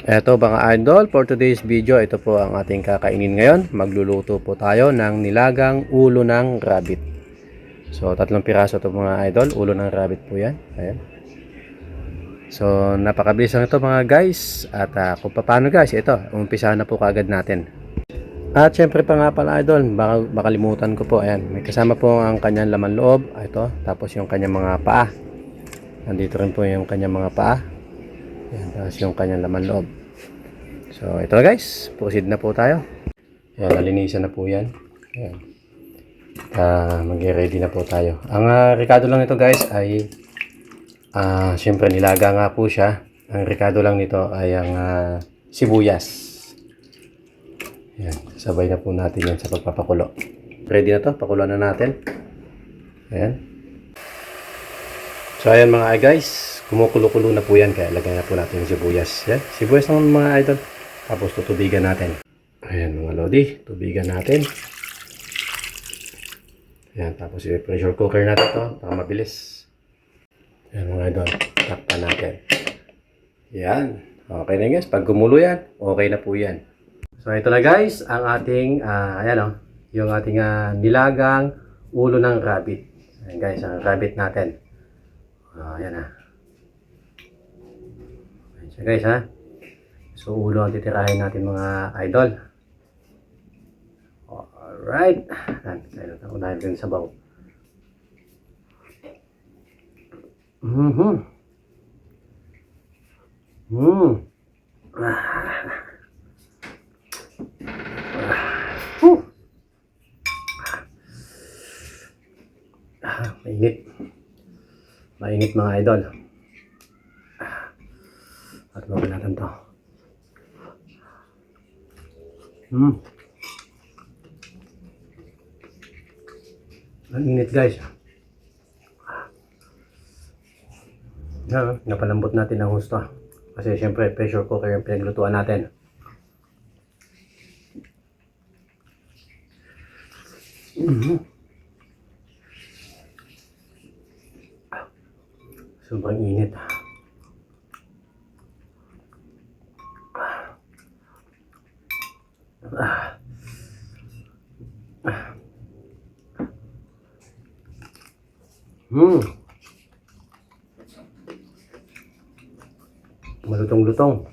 Eto mga idol, for today's video, ito po ang ating kakainin ngayon. Magluluto po tayo ng nilagang ulo ng rabbit. So, 3 piraso ito mga idol, ulo ng rabbit po yan. Ayan. So, napakabilis lang ito mga guys. At kung paano guys, ito, umpisahan na po kaagad natin. At syempre pa nga pala idol, baka makalimutan ko po. Ayan, may kasama po ang kanyang laman loob. Ito, tapos yung kanyang mga paa. Nandito rin po yung kanyang mga paa. Ayan, tapos yung kanyang laman loob. So, ito na guys. Proceed na po tayo. Ayan, nalinisan na po yan. Ayan. Mag-ready na po tayo. Ang rekado lang nito guys ay syempre nilaga nga po siya. Ang rekado lang nito ay ang sibuyas. Ayan, sabay na po natin yan sa pagpapakulo. Ready na to, pakulo na natin. Ayan. So ayan mga guys, kumukulo-kulo na po yan. Kaya lagyan na po natin yung sibuyas. Ayan, sibuyas naman mga idol. Tapos tutubigan natin. Ayan mga lodi, tubigan natin. Ayan, tapos i-pressure cooker natin to para mabilis. Ayan mga idol, takpan natin. Ayan, okay na guys. Pag gumulo yan, okay na po yan. So ito na guys, ang ating, ayan yung ating nilagang ulo ng rabbit. Ayan guys, ang rabbit natin. Ayan Ayan siya guys So ulo ang titirahin natin mga idol. Alright. Ayan, unahin din sa sabaw. Mainit. Mainit mga idol. At lagyan natin to. Ang init guys. Napalambot natin ang husto. Kasi syempre pressure cooker yung pinaglutuan natin. Sobrang init. Malutong-lutong.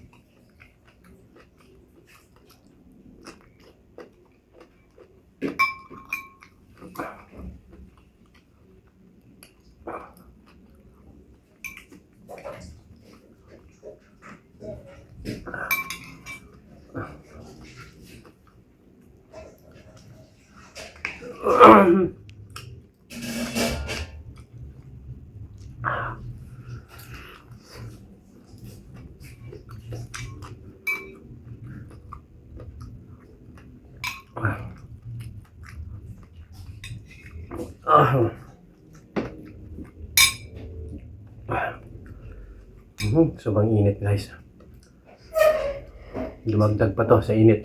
Sobrang init guys. Dumagdag pa to sa init.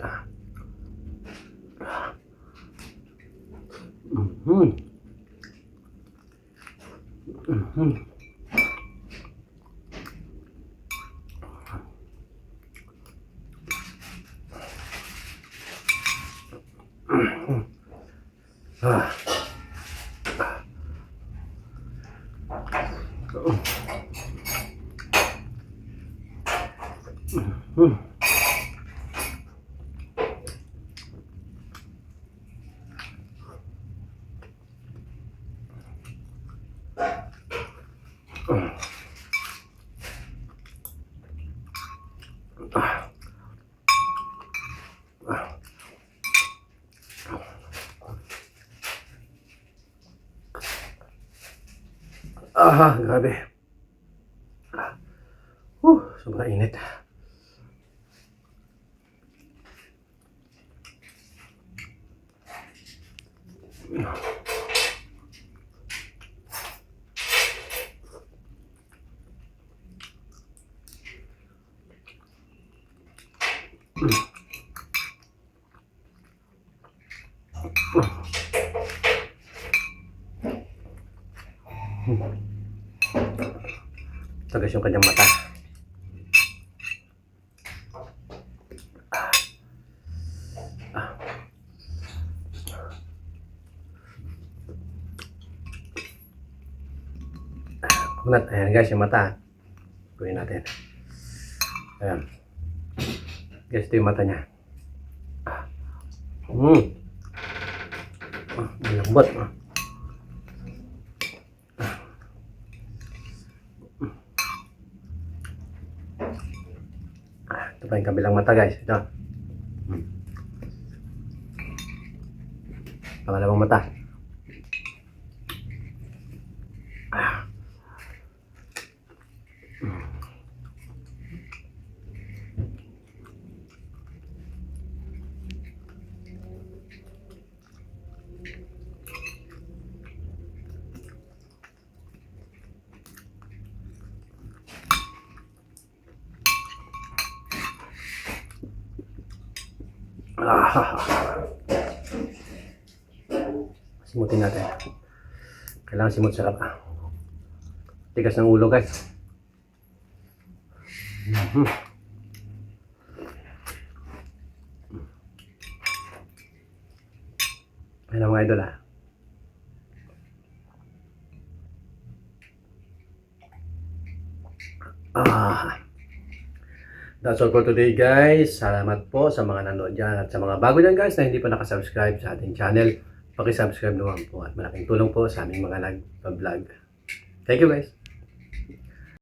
Grabe. Sobrang init. Tagas yung kanyang mata. Kunat. Ayan guys, yung mata. Kunin natin. Ayan. Guys, ito yung mata niya. Ang lambot. Ito pa yung kabilang mata guys. Ito. Pangalawang mata. Simutin natin. Kailangan simut sarap. Tigas ng ulo guys. Ayan mga idol That's all for today guys. Salamat po sa mga nanood dyan at sa mga bago dyan guys na hindi pa nakasubscribe sa ating channel. Paki-subscribe naman po at malaking tulong po sa aming mga nag-vlog. Thank you guys.